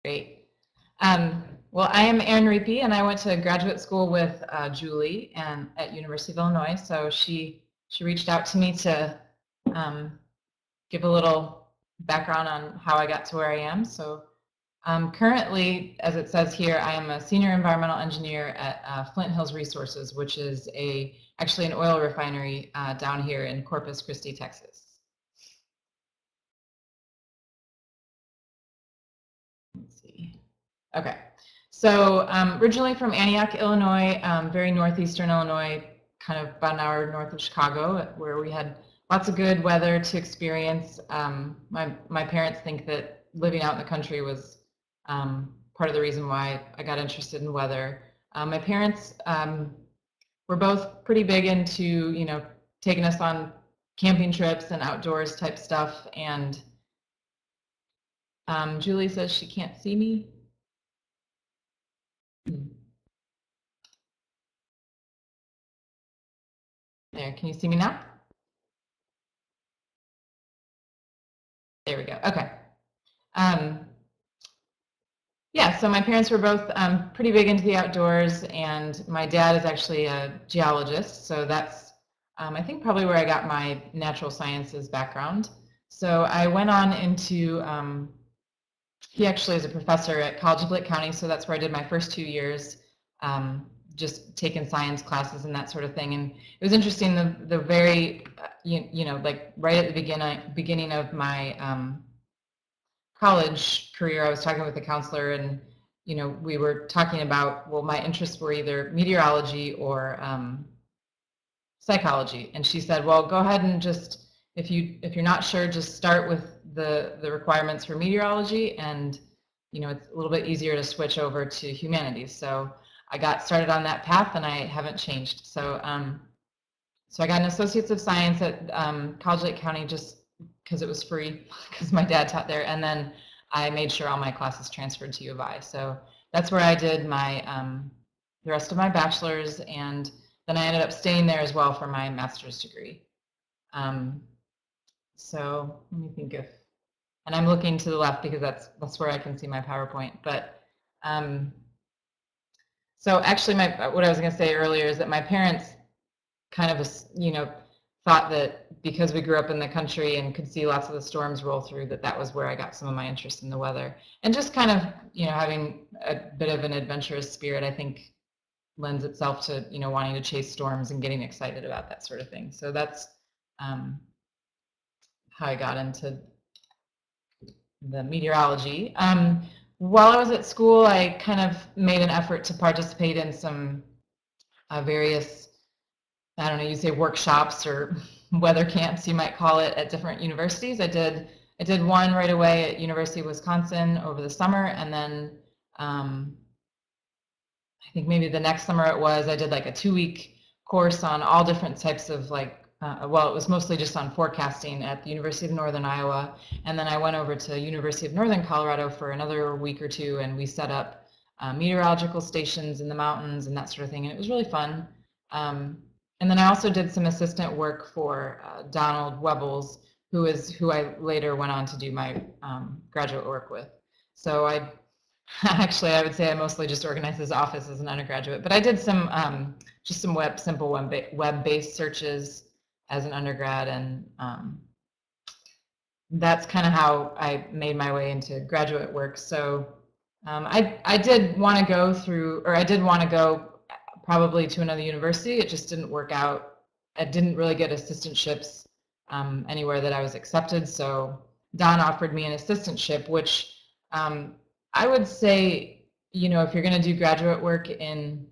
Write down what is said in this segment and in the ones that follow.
Great. Well, I am Erin Riepe, and I went to graduate school with Julie at University of Illinois. So she reached out to me to give a little background on how I got to where I am. So currently, as it says here, I am a senior environmental engineer at Flint Hills Resources, which is actually an oil refinery down here in Corpus Christi, Texas. Let's see. Okay. So originally from Antioch, Illinois, very northeastern Illinois, kind of about an hour north of Chicago, where we had lots of good weather to experience. My parents think that living out in the country was part of the reason why I got interested in weather. My parents were both pretty big into, taking us on camping trips and outdoors type stuff. And Julie says she can't see me. There, can you see me now? There we go. Okay. Yeah, so my parents were both pretty big into the outdoors, and my dad is actually a geologist, so that's I think probably where I got my natural sciences background. So I went on into, he actually is a professor at College of Lake County, so that's where I did my first 2 years, just taking science classes and that sort of thing. And it was interesting, the very, like right at the beginning of my college career, I was talking with a counselor, and we were talking about, well, my interests were either meteorology or psychology, and she said, well, go ahead and just, if you're not sure, just start with the requirements for meteorology, and it's a little bit easier to switch over to humanities. So I got started on that path, and I haven't changed. So so I got an Associates of Science at College Lake County just because it was free, because my dad taught there, and then I made sure all my classes transferred to U of I. So that's where I did my the rest of my bachelor's, and then I ended up staying there as well for my master's degree. So let me think if, and I'm looking to the left because that's where I can see my PowerPoint. But so actually, what I was going to say earlier is that my parents kind of thought that because we grew up in the country and could see lots of the storms roll through, that was where I got some of my interest in the weather. And just kind of, having a bit of an adventurous spirit, I think lends itself to, wanting to chase storms and getting excited about that sort of thing. So that's how I got into the meteorology. While I was at school, I kind of made an effort to participate in some various, I don't know, you say workshops or weather camps, you might call it, at different universities. I did one right away at University of Wisconsin over the summer, and then I think maybe the next summer I did like a 2-week course on all different types of well, it was mostly just on forecasting at the University of Northern Iowa, and then I went over to University of Northern Colorado for another week or two, and we set up meteorological stations in the mountains and that sort of thing, and it was really fun. And then I also did some assistant work for Donald Webbles, who I later went on to do my graduate work with. So I would say I mostly just organized his office as an undergraduate, but I did some just some simple web-based searches as an undergrad, and that's kind of how I made my way into graduate work. So I did want to go probably to another university. It just didn't work out. I didn't really get assistantships anywhere that I was accepted. So Don offered me an assistantship, which I would say, if you're going to do graduate work and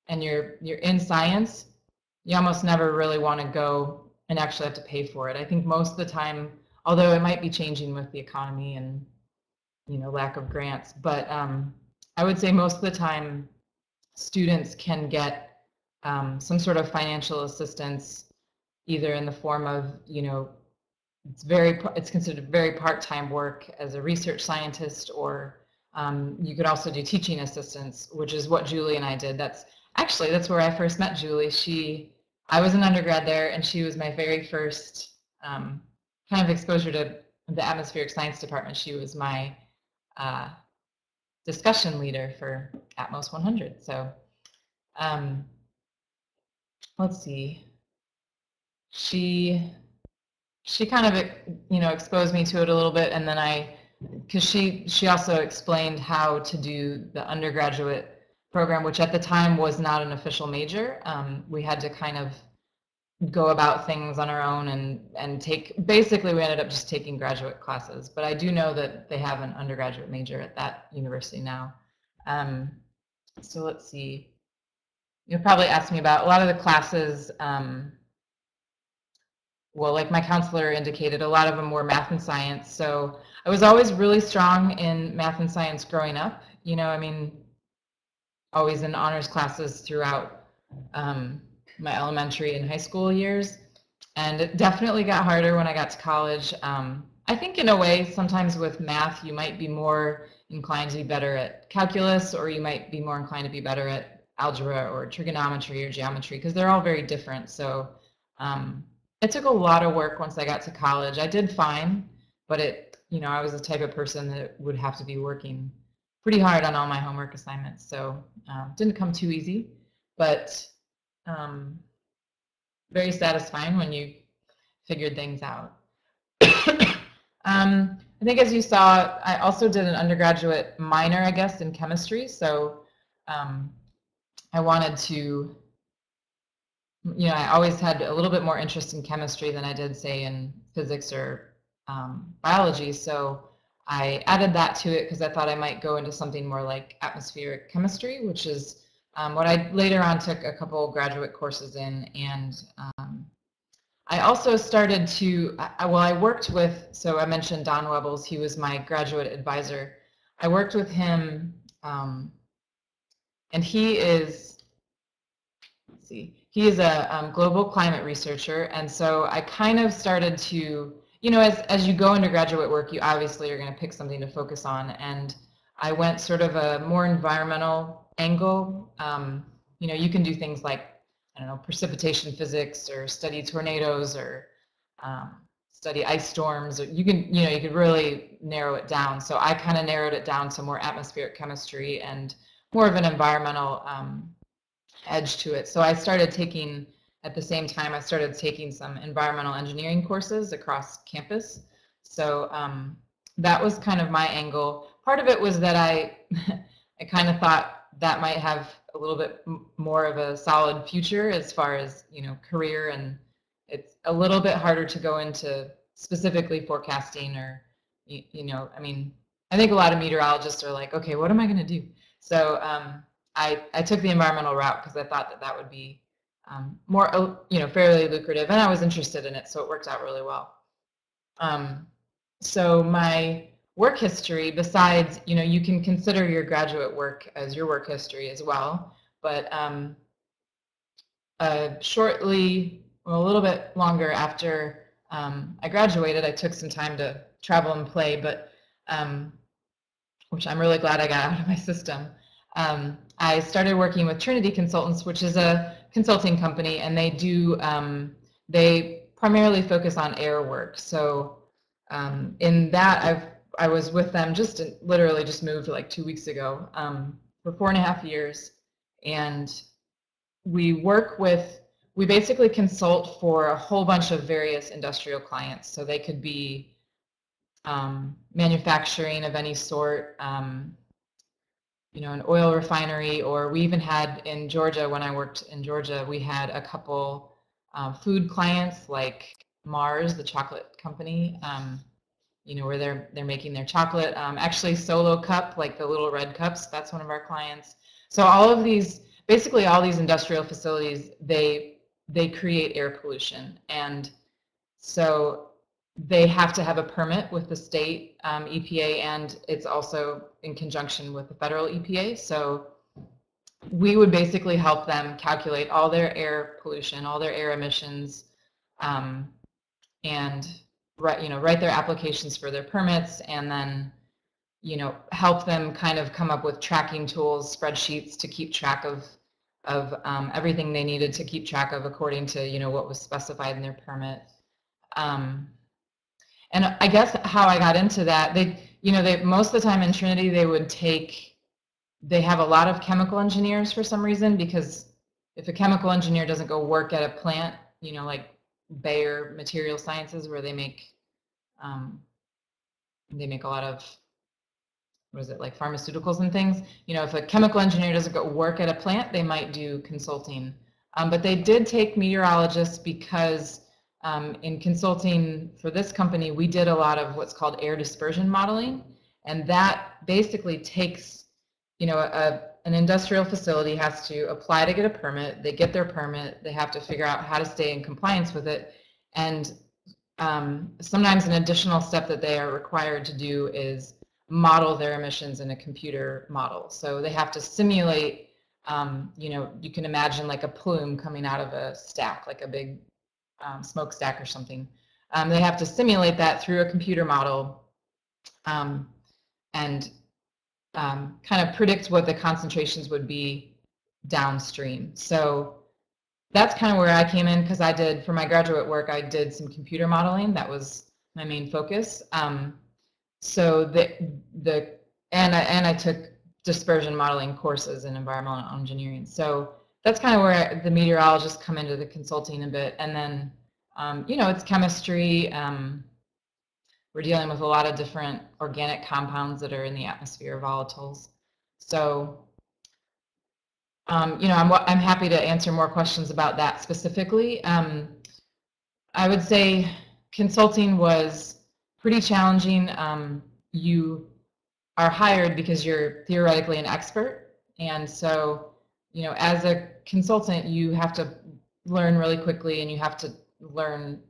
you're in science, you almost never really want to go and actually have to pay for it. I think most of the time, although it might be changing with the economy and lack of grants, but I would say most of the time students can get some sort of financial assistance, either in the form of, it's considered very part-time work as a research scientist, or you could also do teaching assistance, which is what Julie and I did. That's where I first met Julie. I was an undergrad there, and she was my very first kind of exposure to the atmospheric science department. She was my discussion leader for Atmos 100. So let's see. She kind of, exposed me to it a little bit, and then because she also explained how to do the undergraduate program, which at the time was not an official major. We had to kind of go about things on our own and basically we ended up just taking graduate classes. But I do know that they have an undergraduate major at that university now. So let's see. You'll probably ask me about a lot of the classes. Well, like my counselor indicated, a lot of them were math and science. So I was always really strong in math and science growing up. Always in honors classes throughout my elementary and high school years. And it definitely got harder when I got to college. I think in a way, sometimes with math, you might be more inclined to be better at calculus, or you might be more inclined to be better at algebra or trigonometry or geometry, because they're all very different. So it took a lot of work once I got to college. I did fine, but I was the type of person that would have to be working pretty hard on all my homework assignments. So didn't come too easy, but very satisfying when you figured things out. I think, as you saw, I also did an undergraduate minor, I guess, in chemistry. So I wanted to, I always had a little bit more interest in chemistry than I did, say, in physics or biology. So I added that to it because I thought I might go into something more like atmospheric chemistry, which is what I later on took a couple graduate courses in. And I also started to, I worked with, so I mentioned Don Webbles, he was my graduate advisor. I worked with him, and he is, let's see, he is a global climate researcher. And so I kind of started to, as you go into graduate work, you obviously are going to pick something to focus on. And I went sort of a more environmental angle. You can do things like, I don't know, precipitation physics, or study tornadoes, or study ice storms. Or you could really narrow it down. So I kind of narrowed it down to more atmospheric chemistry and more of an environmental edge to it. So I started taking, at the same time, I started taking some environmental engineering courses across campus. So that was kind of my angle. Part of it was that I kind of thought that might have a little bit more of a solid future as far as, career, and it's a little bit harder to go into specifically forecasting, or, I think a lot of meteorologists are like, okay, what am I going to do? So I took the environmental route because I thought that would be more, fairly lucrative, and I was interested in it, so it worked out really well. So my work history, besides, you can consider your graduate work as your work history as well, but shortly, a little bit longer after I graduated, I took some time to travel and play, but which I'm really glad I got out of my system. I started working with Trinity Consultants, which is a consulting company, and they primarily focus on air work. So in that, I was with them literally just moved like 2 weeks ago for 4.5 years, and we basically consult for a whole bunch of various industrial clients. So they could be manufacturing of any sort, an oil refinery, or we even had in Georgia, when I worked in Georgia, we had a couple food clients like Mars, the chocolate company, where they're making their chocolate. Actually, Solo Cup, like the little red cups, that's one of our clients. So all of these, basically all these industrial facilities, they create air pollution, and so they have to have a permit with the state EPA, and it's also in conjunction with the federal EPA. So we would basically help them calculate all their air pollution, all their air emissions, and write their applications for their permits, and then help them kind of come up with tracking tools, spreadsheets to keep track of everything they needed to keep track of according to what was specified in their permit. And I guess how I got into that, they most of the time in Trinity, they would take they have a lot of chemical engineers for some reason, because if a chemical engineer doesn't go work at a plant, you know, like Bayer Material Sciences, where they make a lot of, what is it, like pharmaceuticals and things. You know, if a chemical engineer doesn't go work at a plant, they might do consulting. But they did take meteorologists because in consulting for this company, we did a lot of what's called air dispersion modeling. And that basically takes, you know, an industrial facility has to apply to get a permit. They get their permit. They have to figure out how to stay in compliance with it. And sometimes an additional step that they are required to do is model their emissions in a computer model. So they have to simulate, you know, you can imagine like a plume coming out of a stack, like a big smokestack or something. They have to simulate that through a computer model and kind of predict what the concentrations would be downstream. So that's kind of where I came in, because I did, for my graduate work, I did some computer modeling. That was my main focus. So I took dispersion modeling courses in environmental engineering. So that's kind of where the meteorologists come into the consulting a bit. And then, you know, it's chemistry. We're dealing with a lot of different organic compounds that are in the atmosphere, volatiles. So, you know, I'm happy to answer more questions about that specifically. I would say consulting was pretty challenging. You are hired because you're theoretically an expert. And so, you know, as a consultant, you have to learn really quickly, and you have to learn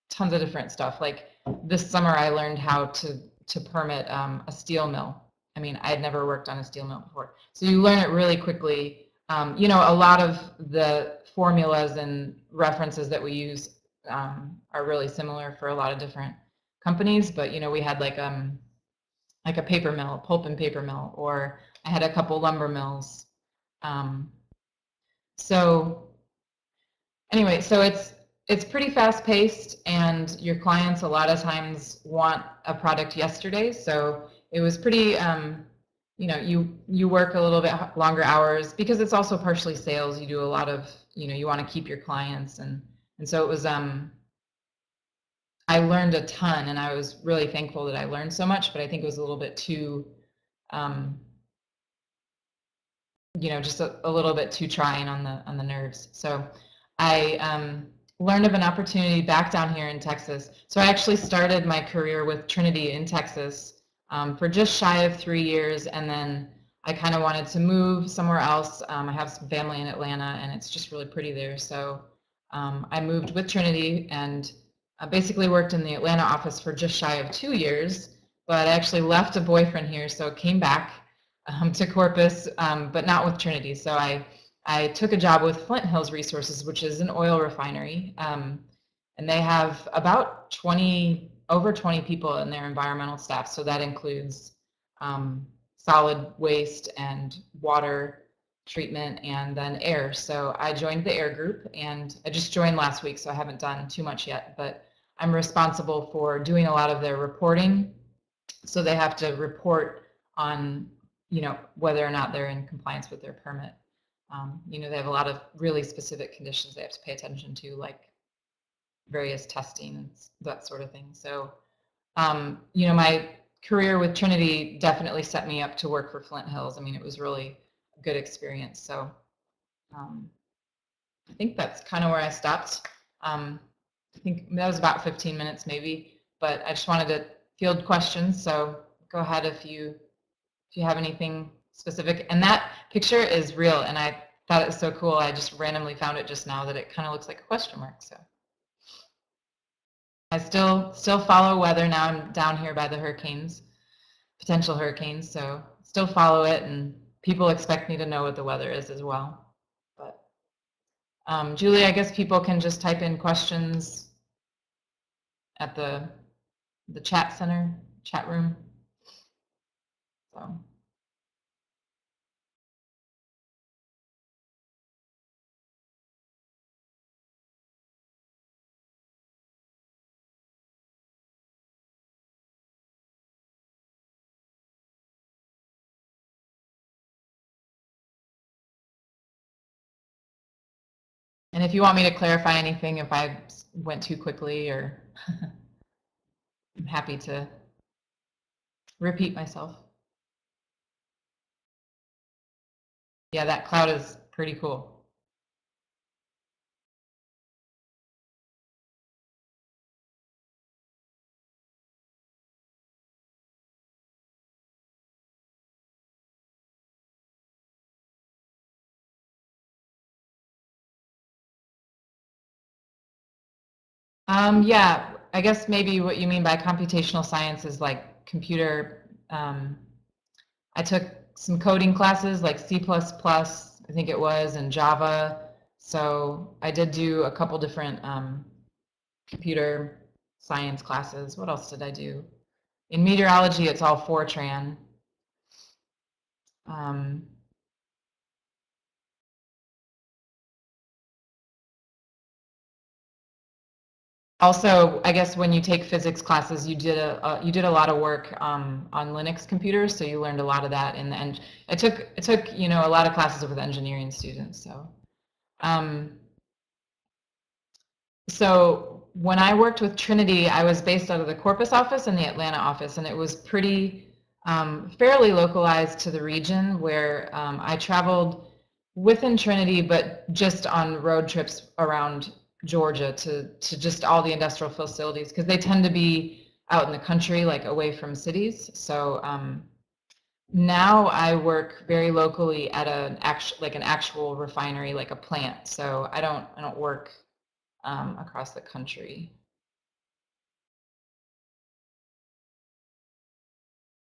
tons of different stuff. Like this summer, I learned how to permit a steel mill. I mean, I had never worked on a steel mill before. So you learn it really quickly. You know, a lot of the formulas and references that we use are really similar for a lot of different companies, but you know, we had like a paper mill, pulp and paper mill, or I had a couple lumber mills. So anyway, so it's pretty fast paced, and your clients a lot of times want a product yesterday. So it was pretty, you know, you work a little bit longer hours, because it's also partially sales. You do a lot of, you know, you want to keep your clients, and so it was, I learned a ton, and I was really thankful that I learned so much, but I think it was a little bit too, you know, just a little bit too trying on the nerves. So I learned of an opportunity back down here in Texas. So I actually started my career with Trinity in Texas for just shy of 3 years, and then I kind of wanted to move somewhere else. I have some family in Atlanta, and it's just really pretty there. So I moved with Trinity, and I basically worked in the Atlanta office for just shy of 2 years, but I actually left a boyfriend here, so came back to Corpus, but not with Trinity. So I took a job with Flint Hills Resources, which is an oil refinery, and they have about over 20 people in their environmental staff. So that includes solid waste and water treatment, and then air. So I joined the air group, and I just joined last week, so I haven't done too much yet, but I'm responsible for doing a lot of their reporting. So they have to report on, you know, whether or not they're in compliance with their permit. You know, they have a lot of really specific conditions they have to pay attention to, like various testing and that sort of thing. So, you know, my career with Trinity definitely set me up to work for Flint Hills. I mean, it was really a good experience. So I think that's kind of where I stopped. I think that was about 15 minutes maybe, but I just wanted to field questions. So go ahead if you have anything specific. And that picture is real, and I thought it was so cool. I just randomly found it just now that it kind of looks like a question mark. So I still follow weather. Now I'm down here by the hurricanes, potential hurricanes, so still follow it, and people expect me to know what the weather is as well. But Julie, I guess people can just type in questions at the chat center, chat room. So. And if you want me to clarify anything, if I went too quickly, or I'm happy to repeat myself. Yeah, that cloud is pretty cool. Yeah, I guess maybe what you mean by computational science is like computer. I took some coding classes like C++, I think it was, and Java. So I did do a couple different computer science classes. What else did I do? In meteorology, it's all Fortran. Also, I guess when you take physics classes, you did a lot of work on Linux computers, so you learned a lot of that in the end. It took a lot of classes with engineering students. So when I worked with Trinity, I was based out of the Corpus office and the Atlanta office, and it was pretty fairly localized to the region, where I traveled within Trinity, but just on road trips around Georgia to just all the industrial facilities, because they tend to be out in the country, like away from cities. So now I work very locally at an actual refinery, like a plant. So I don't work across the country.